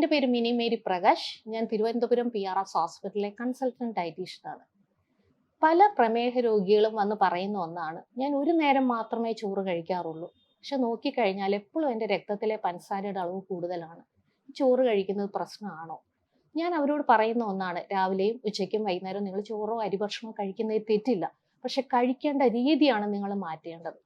എൻ്റെ പേര് mini Mary Prakash. ഞാൻ തിരുവനന്തപുരം PRS ഹോസ്പിറ്റലിലെ കൺസൾട്ടന്റ് ഡയറ്റീഷ്യനാണ്. പല പ്രമേഹ രോഗികളും വന്ന് പറയുന്ന ഒന്നാണ്, ഞാൻ ഒരു നേരം മാത്രമേ ചോറ് കഴിക്കാറുള്ളൂ. പക്ഷെ നോക്കിക്കഴിഞ്ഞാൽ എപ്പോഴും എൻ്റെ രക്തത്തിലെ പഞ്ചസാരയുടെ അളവ് കൂടുതലാണ്. ചോറ് കഴിക്കുന്നത് പ്രശ്നമാണോ? ഞാൻ അവരോട് പറയുന്ന ഒന്നാണ്, രാവിലെയും ഉച്ചയ്ക്കും വൈകുന്നേരവും നിങ്ങൾ ചോറോ അരിഭക്ഷണമോ കഴിക്കുന്നതിൽ തെറ്റില്ല. പക്ഷെ കഴിക്കേണ്ട രീതിയാണ് നിങ്ങൾ മാറ്റേണ്ടത്.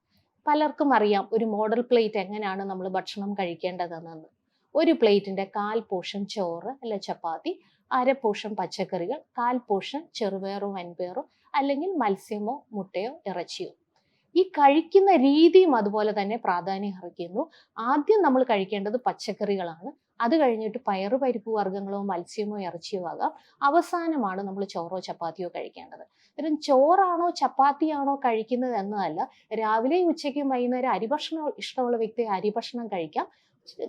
പലർക്കും അറിയാം ഒരു മോഡൽ പ്ലേറ്റ് എങ്ങനെയാണ് നമ്മൾ ഭക്ഷണം കഴിക്കേണ്ടതെന്ന്. ഒരു പ്ലേറ്റിന്റെ 1/4 പോർഷൻ ചോറ് അല്ലെ ചപ്പാത്തി, 1/2 പോർഷൻ പച്ചക്കറികൾ, 1/4 പോർഷൻ ചെറുപയറോ വൻപയറോ അല്ലെങ്കിൽ മത്സ്യമോ മുട്ടയോ ഇറച്ചിയോ. ഈ കഴിക്കുന്ന രീതിയും അതുപോലെ തന്നെ പ്രാധാന്യം അർഹിക്കുന്നു. ആദ്യം നമ്മൾ കഴിക്കേണ്ടത് പച്ചക്കറികളാണ്. അത് കഴിഞ്ഞിട്ട് പയറ് പരിപ്പ് വർഗ്ഗങ്ങളോ മത്സ്യമോ ഇറച്ചിയോ ആകാം. അവസാനമാണ് നമ്മൾ ചോറോ ചപ്പാത്തിയോ കഴിക്കേണ്ടത്. അന്നേരം ചോറാണോ ചപ്പാത്തിയാണോ കഴിക്കുന്നത് എന്നതല്ല, രാവിലെയും ഉച്ചയ്ക്കും വൈകുന്നേരം അരിഭക്ഷണം ഇഷ്ടമുള്ള വ്യക്തി അരിഭക്ഷണം കഴിക്കാം.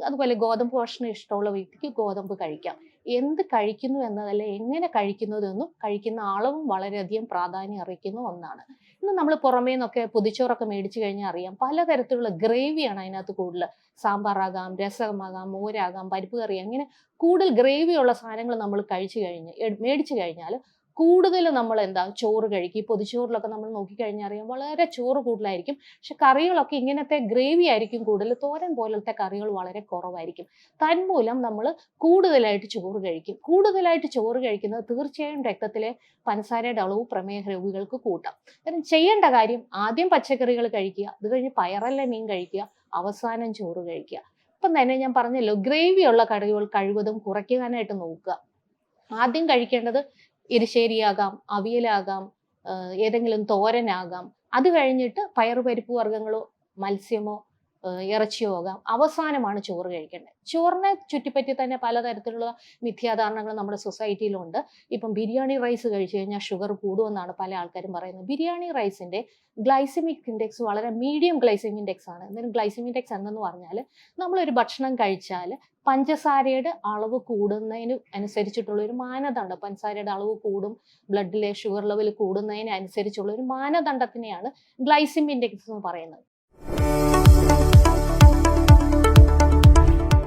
അതുപോലെ ഗോതമ്പ് ഭക്ഷണം ഇഷ്ടമുള്ള വ്യക്തിക്ക് ഗോതമ്പ് കഴിക്കാം. എന്ത് കഴിക്കുന്നു എന്നതല്ല, എങ്ങനെ കഴിക്കുന്നതെന്നും കഴിക്കുന്ന അളവും വളരെയധികം പ്രാധാന്യം അർഹിക്കുന്ന ഒന്നാണ്. ഇന്ന് നമ്മൾ പുറമേ നിന്നൊക്കെ പൊതിച്ചോറൊക്കെ മേടിച്ചു കഴിഞ്ഞാൽ അറിയാം, പലതരത്തിലുള്ള ഗ്രേവിയാണ് അതിനകത്ത് കൂടുതൽ. സാമ്പാറാകാം, രസമാകാം, മോരാകാം, പരിപ്പ് കറി, അങ്ങനെ കൂടുതൽ ഗ്രേവിയുള്ള സാധനങ്ങൾ നമ്മൾ മേടിച്ചു കഴിഞ്ഞാൽ കൂടുതൽ നമ്മൾ ചോറ് കഴിക്കും. ഈ പൊതിച്ചോറിലൊക്കെ നമ്മൾ നോക്കിക്കഴിഞ്ഞാൽ അറിയാം, വളരെ ചോറ് കൂടുതലായിരിക്കും. പക്ഷെ കറികളൊക്കെ ഇങ്ങനത്തെ ഗ്രേവി ആയിരിക്കും കൂടുതൽ. തോരൻ പോലത്തെ കറികൾ വളരെ കുറവായിരിക്കും. തന്മൂലം നമ്മൾ കൂടുതലായിട്ട് ചോറ് കഴിക്കും. കൂടുതലായിട്ട് ചോറ് കഴിക്കുന്നത് തീർച്ചയായും രക്തത്തിലെ പഞ്ചസാരയുടെ അളവ് പ്രമേഹ രോഗികൾക്ക് കൂട്ടാം. കാരണം ചെയ്യേണ്ട കാര്യം, ആദ്യം പച്ചക്കറികൾ കഴിക്കുക, അത് കഴിഞ്ഞ് പയറല്ല മീൻ കഴിക്കുക, അവസാനം ചോറ് കഴിക്കുക. ഇപ്പം തന്നെ ഞാൻ പറഞ്ഞല്ലോ, ഗ്രേവിയുള്ള കറികൾ കഴിവതും കുറയ്ക്കാനായിട്ട് നോക്കുക. ആദ്യം കഴിക്കേണ്ടത് എരിശ്ശേരിയാകാം, അവിയലാകാം, ഏതെങ്കിലും തോരനാകാം. അത് കഴിഞ്ഞിട്ട് പയറു പരിപ്പ് വർഗ്ഗങ്ങളോ മത്സ്യമോ ഇറച്ചിയോ ആകാം. അവസാനമാണ് ചോറ് കഴിക്കേണ്ടത്. ചോറിനെ ചുറ്റിപ്പറ്റി തന്നെ പലതരത്തിലുള്ള മിഥ്യാധാരണകൾ നമ്മുടെ സൊസൈറ്റിയിലുണ്ട്. ഇപ്പം ബിരിയാണി റൈസ് കഴിച്ചു കഴിഞ്ഞാൽ ഷുഗർ കൂടുമെന്നാണ് പല ആൾക്കാരും പറയുന്നത്. ബിരിയാണി റൈസിന്റെ ഗ്ലൈസമിക് ഇൻഡെക്സ് വളരെ മീഡിയം ഗ്ലൈസമിക് ഇൻഡെക്സ് ആണ്. എന്നാലും ഗ്ലൈസമിക് ഇൻഡെക്സ് എന്തെന്ന് പറഞ്ഞാൽ, നമ്മളൊരു ഭക്ഷണം കഴിച്ചാൽ പഞ്ചസാരയുടെ അളവ് കൂടുന്നതിന് അനുസരിച്ചിട്ടുള്ള ഒരു മാനദണ്ഡം, പഞ്ചസാരയുടെ അളവ് കൂടും, ബ്ലഡിലെ ഷുഗർ ലെവൽ കൂടുന്നതിന് അനുസരിച്ചുള്ള ഒരു മാനദണ്ഡത്തിനെയാണ് ഗ്ലൈസമിക് ഇൻഡെക്സ് എന്ന് പറയുന്നത്.